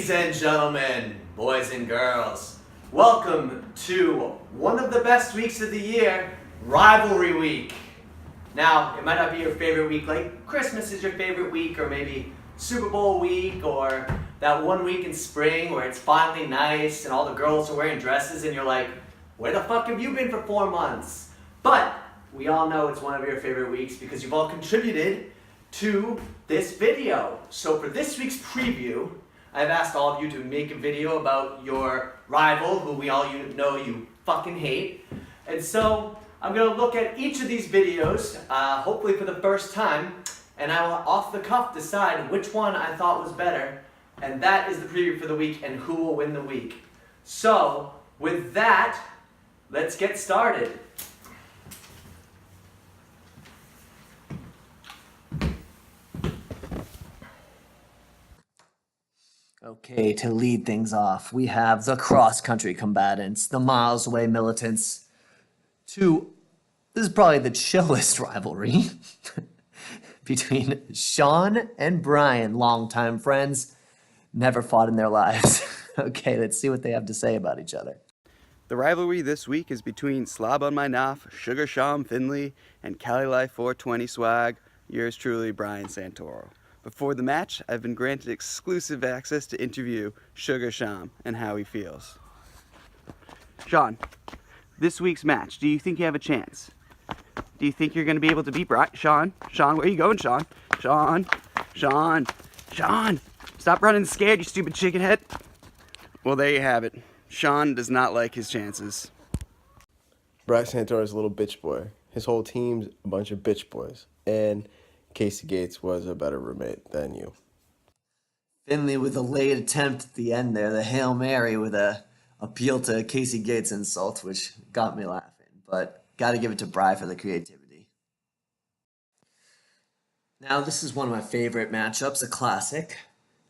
Ladies and gentlemen, boys and girls, welcome to one of the best weeks of the year, Rivalry Week. Now, it might not be your favorite week, like Christmas is your favorite week, or maybe Super Bowl week, or that one week in spring where it's finally nice and all the girls are wearing dresses and you're like, where the fuck have you been for 4 months? But we all know it's one of your favorite weeks because you've all contributed to this video. So for this week's preview, I've asked all of you to make a video about your rival, who we all know you fucking hate. And so I'm gonna look at each of these videos, hopefully for the first time, and I will off the cuff decide which one I thought was better. And that is the preview for the week and who will win the week. So with that, let's get started. Okay, to lead things off, we have the cross-country combatants, the miles-away militants, this is probably the chillest rivalry between Sean and Brian, longtime friends, never fought in their lives. Okay, let's see what they have to say about each other. The rivalry this week is between Slob on My Noff, Sugar Sham Finley, and Cali Life 420 Swag, yours truly, Brian Santoro. Before the match, I've been granted exclusive access to interview Sugar Sham and how he feels. Sean, this week's match, do you think you have a chance? Do you think you're going to be able to beat Brian? Sean, where are you going, Sean? Sean, stop running scared, you stupid chicken head. Well, there you have it. Sean does not like his chances. Brian Santoro is a little bitch boy. His whole team's a bunch of bitch boys. And Casey Gates was a better roommate than you. Finley with a late attempt at the end there, the Hail Mary with a appeal to Casey Gates insult, which got me laughing. But got to give it to Bri for the creativity. Now, this is one of my favorite matchups, a classic.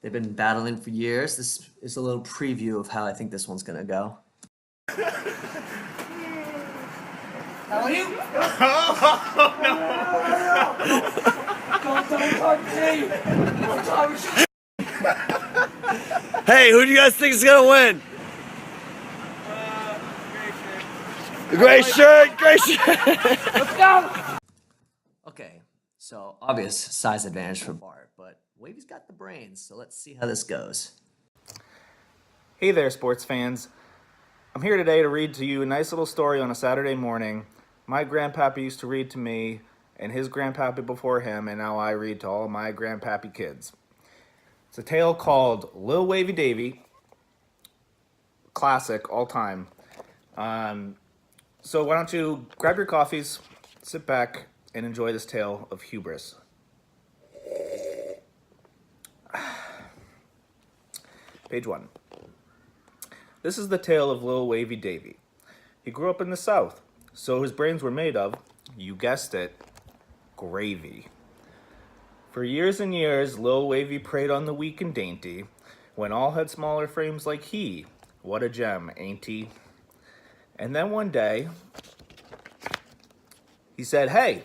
They've been battling for years. This is a little preview of how I think this one's going to go. How are you? Oh, no. Hey, who do you guys think is going to win? Gray shirt. Let's go! Okay, so obvious size advantage for Bart, but Wavy's got the brains, so let's see how this goes. Hey there, sports fans. I'm here today to read to you a nice little story on a Saturday morning. My grandpappy used to read to me, and his grandpappy before him, and now I read to all my grandpappy kids. It's a tale called Lil Wavy Davy, classic, all time. So why don't you grab your coffees, sit back, and enjoy this tale of hubris. Page 1. This is the tale of Lil Wavy Davy. He grew up in the South, so his brains were made of, you guessed it, gravy. For years and years, Lil Wavy preyed on the weak and dainty, when all had smaller frames like he. What a gem, ain't he? And then one day, he said, hey.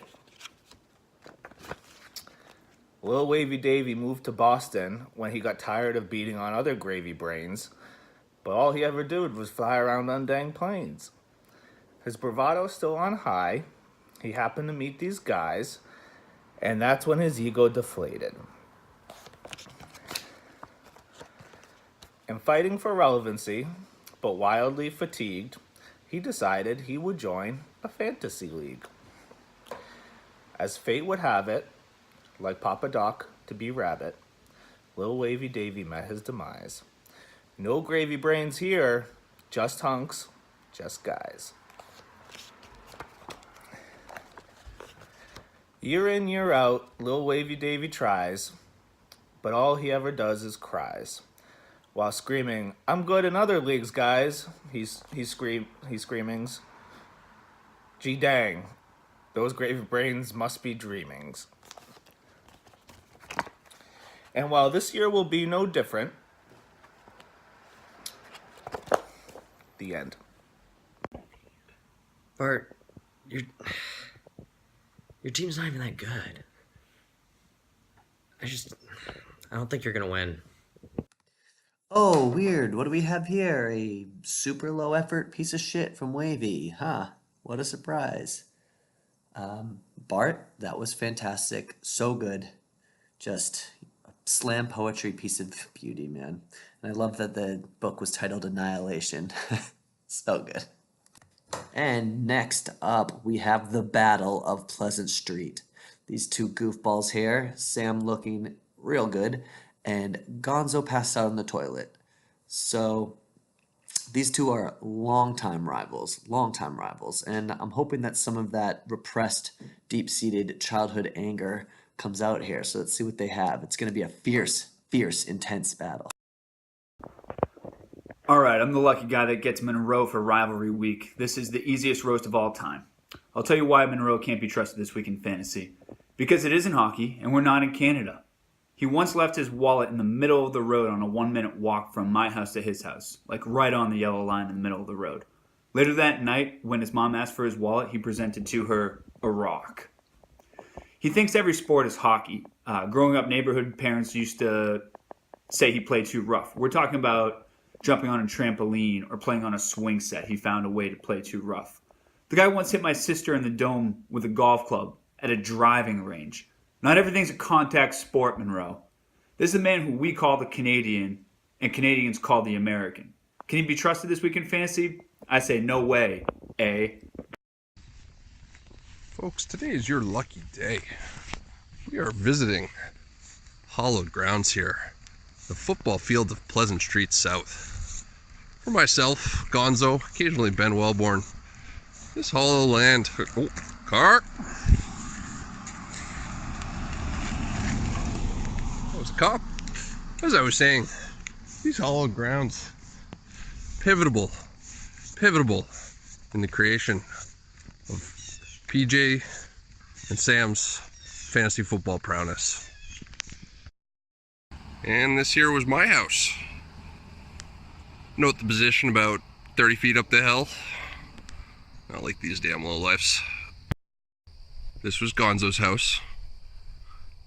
Lil Wavy Davy moved to Boston when he got tired of beating on other gravy brains, but all he ever did was fly around on dang planes. His bravado still on high, he happened to meet these guys, and that's when his ego deflated. And fighting for relevancy, but wildly fatigued, he decided he would join a fantasy league. As fate would have it, like Papa Doc to be rabbit, Lil Wavy Davy met his demise. No gravy brains here, just hunks, just guys. Year in, year out, Lil Wavy Davy tries, but all he ever does is cries. While screaming, I'm good in other leagues, guys, he screamings. Gee dang, those gravy brains must be dreamings. And while this year will be no different, the end. Bart, your team's not even that good. I don't think you're gonna win. Oh, weird. What do we have here? A super low effort piece of shit from Wavy. Huh. What a surprise. Bart, that was fantastic. So good. Just a slam poetry piece of beauty, man. And I love that the book was titled Annihilation. So good. And next up, we have the Battle of Pleasant Street. These two goofballs here, Sam looking real good, and Gonzo passed out in the toilet. So these two are longtime rivals, and I'm hoping that some of that repressed, deep-seated childhood anger comes out here. So let's see what they have. It's going to be a fierce, intense battle. Alright, I'm the lucky guy that gets Monroe for Rivalry Week. This is the easiest roast of all time. I'll tell you why Monroe can't be trusted this week in fantasy. Because it isn't hockey, and we're not in Canada. He once left his wallet in the middle of the road on a 1-minute walk from my house to his house, like right on the yellow line in the middle of the road. Later that night, when his mom asked for his wallet, he presented to her a rock. He thinks every sport is hockey. Growing up, neighborhood parents used to say he played too rough. We're talking about jumping on a trampoline or playing on a swing set. He found a way to play too rough. The guy once hit my sister in the dome with a golf club at a driving range. Not everything's a contact sport, Monroe. This is a man who we call the Canadian, and Canadians call the American. Can he be trusted this week in fantasy? I say no way, eh? Folks, today is your lucky day. We are visiting hallowed grounds here, the football field of Pleasant Street South. For myself, Gonzo, occasionally Ben Wellborn, this hollow land... Oh, car! That was a cop. As I was saying, these hallowed grounds, pivotal in the creation of PJ and Sam's fantasy football prowess. And this here was my house. Note the position about 30 feet up the hill. Not like these damn lowlifes. This was Gonzo's house.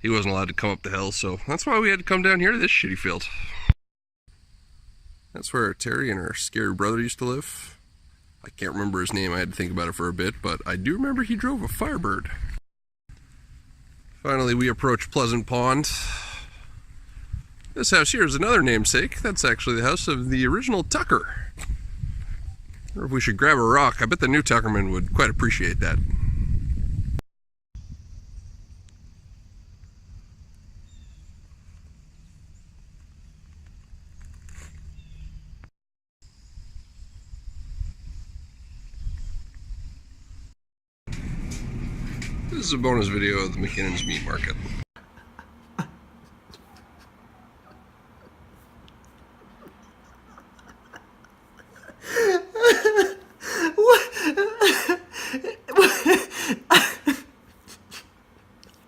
He wasn't allowed to come up the hill, so that's why we had to come down here to this shitty field. That's where Terry and her scary brother used to live. I can't remember his name, I had to think about it for a bit, but I do remember he drove a Firebird. Finally, we approach Pleasant Pond. This house here is another namesake. That's actually the house of the original Tucker. Or if we should grab a rock, I bet the new Tuckerman would quite appreciate that. This is a bonus video of the McKinnon's Meat Market.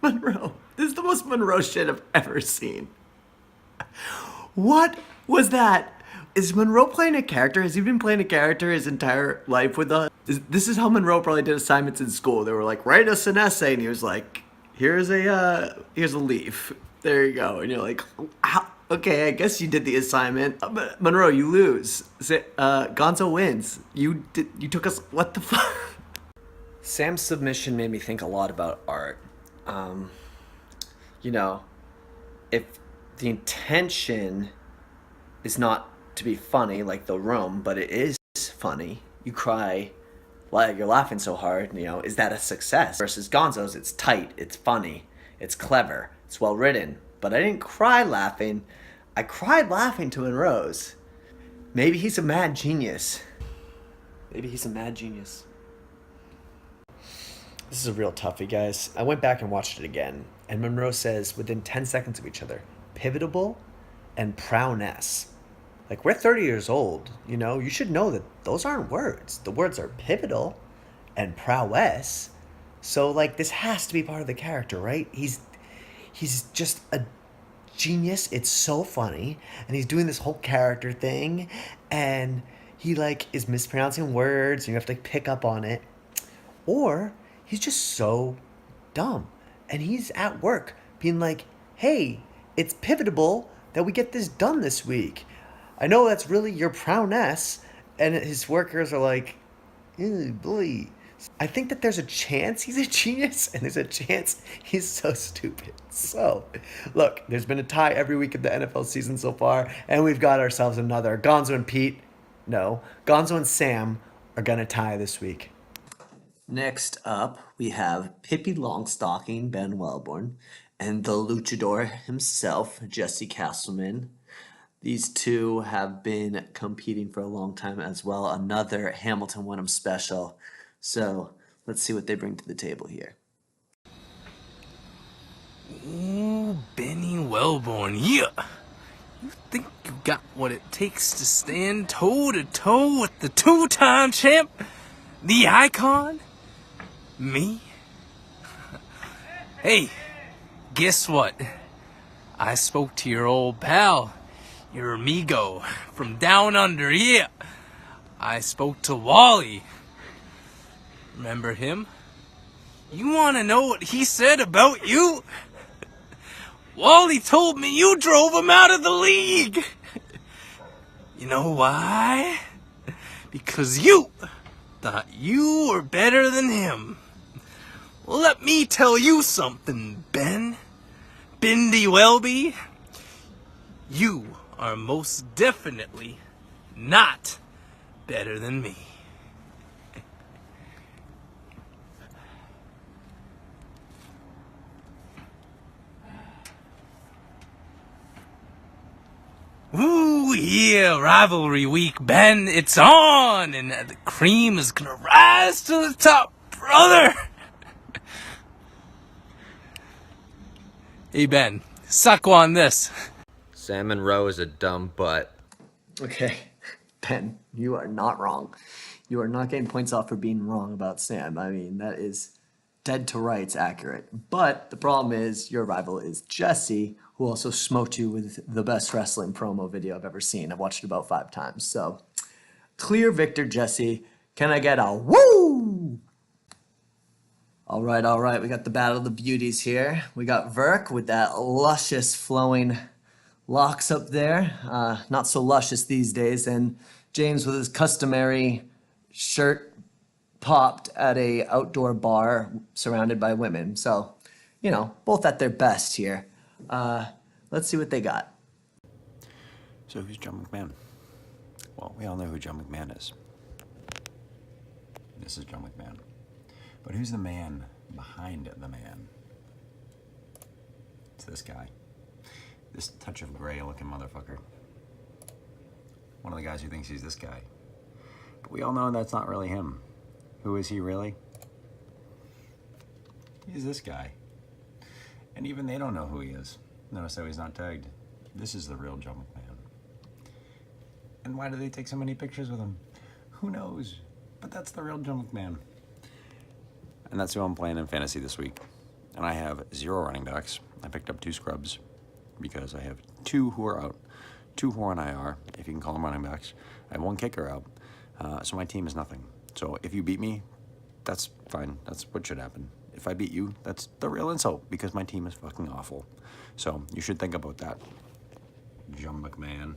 Monroe, this is the most Monroe shit I've ever seen. What was that? Is Monroe playing a character? Has he been playing a character his entire life with us? This is how Monroe probably did assignments in school. They were like, write us an essay, and he was like, here's a leaf. There you go. And you're like, okay, I guess you did the assignment. But Monroe, you lose. Gonzo wins. You took us. What the fuck? Sam's submission made me think a lot about art. You know, if the intention is not to be funny like The Room, but it is funny, you cry like you're laughing so hard, you know, is that a success? Versus Gonzo's, it's tight, it's funny, it's clever, it's well written, but I didn't cry laughing. I cried laughing to Monroe's. Maybe he's a mad genius. This is a real toughie, guys. I went back and watched it again, and Monroe says within 10 seconds of each other, pivotable and prowess. Like, we're 30 years old, you know? You should know that those aren't words. The words are pivotal and prowess. So, like, this has to be part of the character, right? He's just a genius. It's so funny. And he's doing this whole character thing, and he, like, is mispronouncing words, and you have to, like, pick up on it. Or he's just so dumb. And he's at work being like, hey, it's pivotable that we get this done this week. I know that's really your prowness. And his workers are like, ew, boy. I think that there's a chance he's a genius, and there's a chance he's so stupid. So, look, there's been a tie every week of the NFL season so far, and we've got ourselves another. Gonzo and Sam are going to tie this week. Next up, we have Pippi Longstocking, Ben Wellborn, and the luchador himself, Jesse Castleman. These two have been competing for a long time as well. Another Hamilton Wenham special. So let's see what they bring to the table here. Ooh, Benny Wellborn, yeah. You think you got what it takes to stand toe-to-toe with the two-time champ? The icon? Me? Hey, guess what? I spoke to your old pal, your amigo from down under, yeah. I spoke to Wally. Remember him? You want to know what he said about you? Wally told me you drove him out of the league. You know why? Because you thought you were better than him. Well, let me tell you something, Ben. Bindi Welby. You are most definitely not better than me. Ooh, yeah, rivalry week, Ben. It's on, and the cream is gonna rise to the top, brother. Hey, Ben, suck on this. Sam Monroe is a dumb butt. Okay, Ben, you are not wrong. You are not getting points off for being wrong about Sam. I mean, that is dead to rights accurate. But the problem is your rival is Jesse, who also smoked you with the best wrestling promo video I've ever seen. I've watched it about 5 times. So, clear victor, Jesse. Can I get a woo? All right. We got the Battle of the Beauties here. We got Verk with that luscious flowing locks up there. Not so luscious these days. And James with his customary shirt popped at a outdoor bar surrounded by women. So, you know, both at their best here. Let's see what they got. So who's John McMahon? Well, we all know who John McMahon is. This is John McMahon. But who's the man behind the man? It's this guy. This touch of gray looking motherfucker. One of the guys who thinks he's this guy. But we all know that's not really him. Who is he really? He's this guy. And even they don't know who he is. Notice how he's not tagged. This is the real John McMahon. And why do they take so many pictures with him? Who knows? But that's the real John McMahon. And that's who I'm playing in fantasy this week. And I have 0 running backs. I picked up 2 scrubs because I have 2 who are out, 2 who are on IR, if you can call them running backs. I have 1 kicker out, so my team is nothing. So if you beat me, that's fine. That's what should happen. If I beat you, that's the real insult because my team is fucking awful. So you should think about that. John McMahon.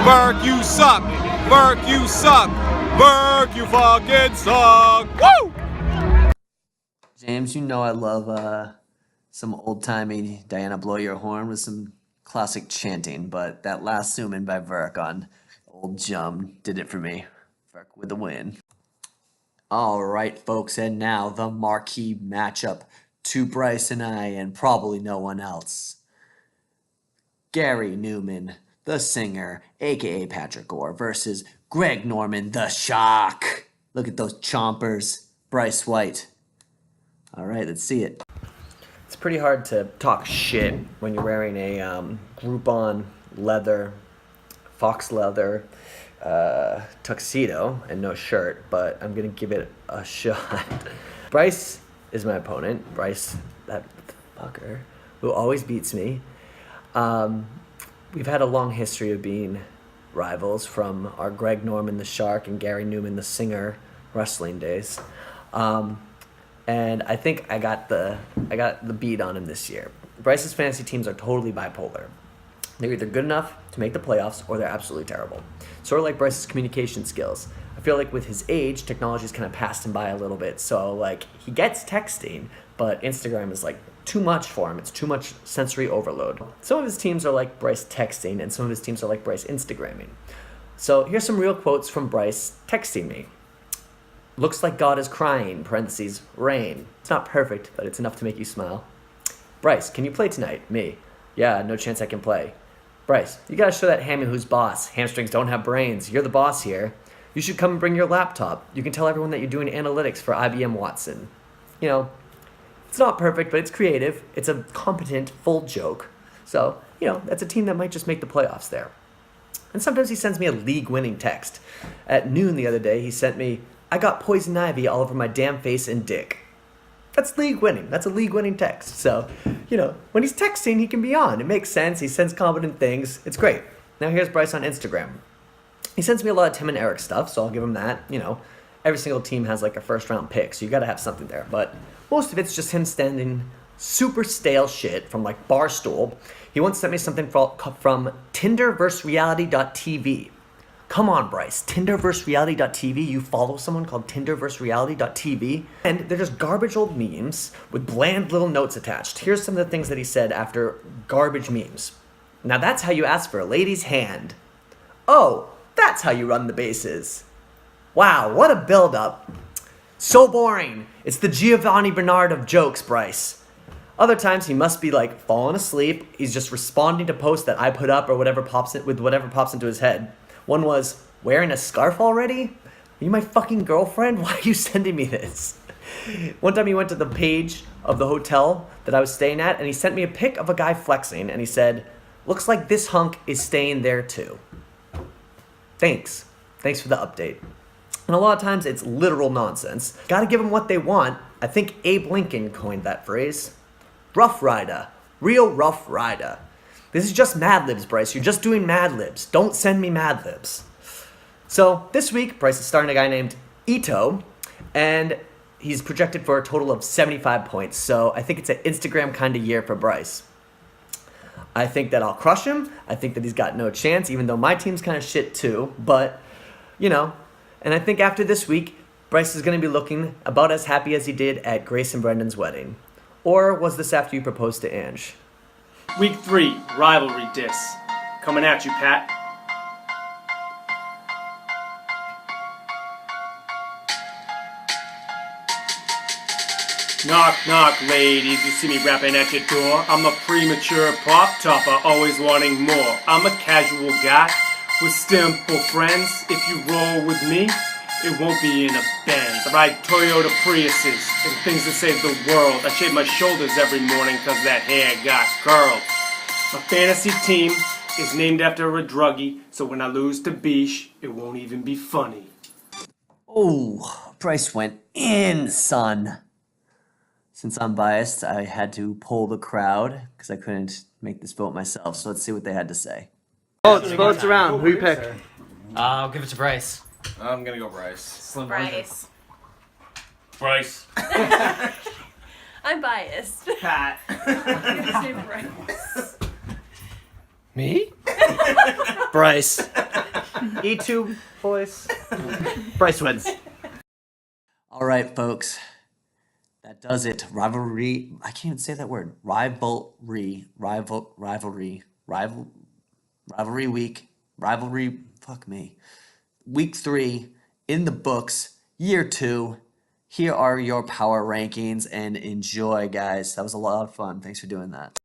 Berg, you suck! Berg, you suck! Berg, you fucking suck! Woo! James, you know I love some old-timey Diana Blow Your Horn with some classic chanting, but that last zoom in by Verk on old Jum did it for me. Verk with the win. All right, folks, and now the marquee matchup to Bryce and I and probably no one else. Gary Newman, the singer, aka Patrick Gore, versus Greg Norman, the Shock. Look at those chompers. Bryce White. All right, let's see it. It's pretty hard to talk shit when you're wearing a Groupon leather, fox leather tuxedo and no shirt, but I'm going to give it a shot. Bryce is my opponent. Bryce, that fucker, who always beats me. we've had a long history of being rivals from our Greg Norman the Shark and Gary Newman the Singer wrestling days. And I think I got the beat on him this year. Bryce's fantasy teams are totally bipolar. They're either good enough to make the playoffs or they're absolutely terrible. Sort of like Bryce's communication skills. I feel like with his age, technology's kind of passed him by a little bit. So like he gets texting, but Instagram is like too much for him. It's too much sensory overload. Some of his teams are like Bryce texting and some of his teams are like Bryce Instagramming. So here's some real quotes from Bryce texting me. Looks like God is crying, parentheses, rain. It's not perfect, but it's enough to make you smile. Bryce, can you play tonight? Me. Yeah, no chance I can play. Bryce, you gotta show that hammy who's boss. Hamstrings don't have brains. You're the boss here. You should come and bring your laptop. You can tell everyone that you're doing analytics for IBM Watson. You know, it's not perfect, but it's creative. It's a competent, full joke. So, you know, that's a team that might just make the playoffs there. And sometimes he sends me a league-winning text. At noon the other day, he sent me, I got poison ivy all over my damn face and dick. That's league-winning. That's a league-winning text. So, you know, when he's texting, he can be on. It makes sense. He sends competent things. It's great. Now here's Bryce on Instagram. He sends me a lot of Tim and Eric stuff, so I'll give him that. You know, every single team has like a first-round pick, so you got to have something there. But most of it's just him standing super stale shit from like Barstool. He once sent me something from Tinderversereality.tv. Come on, Bryce. Tinderversereality.tv. You follow someone called Tinderversereality.tv? And they're just garbage old memes with bland little notes attached. Here's some of the things that he said after garbage memes. Now that's how you ask for a lady's hand. Oh, that's how you run the bases. Wow, what a build-up. So boring. It's the Giovanni Bernard of jokes, Bryce. Other times he must be like falling asleep. He's just responding to posts that I put up or whatever pops into his head. One was, wearing a scarf already? Are you my fucking girlfriend? Why are you sending me this? One time he went to the page of the hotel that I was staying at and he sent me a pic of a guy flexing and he said, looks like this hunk is staying there too. Thanks. Thanks for the update. And a lot of times it's literal nonsense. Gotta give them what they want. I think Abe Lincoln coined that phrase. Rough Rider. Real Rough Rider. This is just Mad Libs, Bryce. You're just doing Mad Libs. Don't send me Mad Libs. So this week, Bryce is starting a guy named Ito, and he's projected for a total of 75 points. So I think it's an Instagram kind of year for Bryce. I think that I'll crush him. I think that he's got no chance, even though my team's kind of shit too. But, you know, and I think after this week, Bryce is going to be looking about as happy as he did at Grace and Brendan's wedding. Or was this after you proposed to Ange? Week 3, Rivalry Diss. Coming at you, Pat. Knock, knock, ladies, you see me rapping at your door. I'm a premature pop topper, always wanting more. I'm a casual guy with simple friends. If you roll with me, it won't be in a Benz. I ride Toyota Priuses and things that save the world. I shave my shoulders every morning cause that hair got curled. My fantasy team is named after a druggie, so when I lose to Beesh, it won't even be funny. Oh, Bryce went in, son. Since I'm biased, I had to poll the crowd because I couldn't make this vote myself. So let's see what they had to say. Votes around. Who you pick? I'll give it to Bryce. I'm gonna go Bryce. Slim Bryce. Bryce. I'm biased. Pat. I'm gonna say Bryce. Me? Bryce. E2 boys. Bryce wins. All right, folks. That does it. Rivalry. I can't even say that word. Rivalry week. Rivalry. Fuck me. Week 3 in the books. Year 2. Here are your power rankings and enjoy, guys. That was a lot of fun. Thanks for doing that.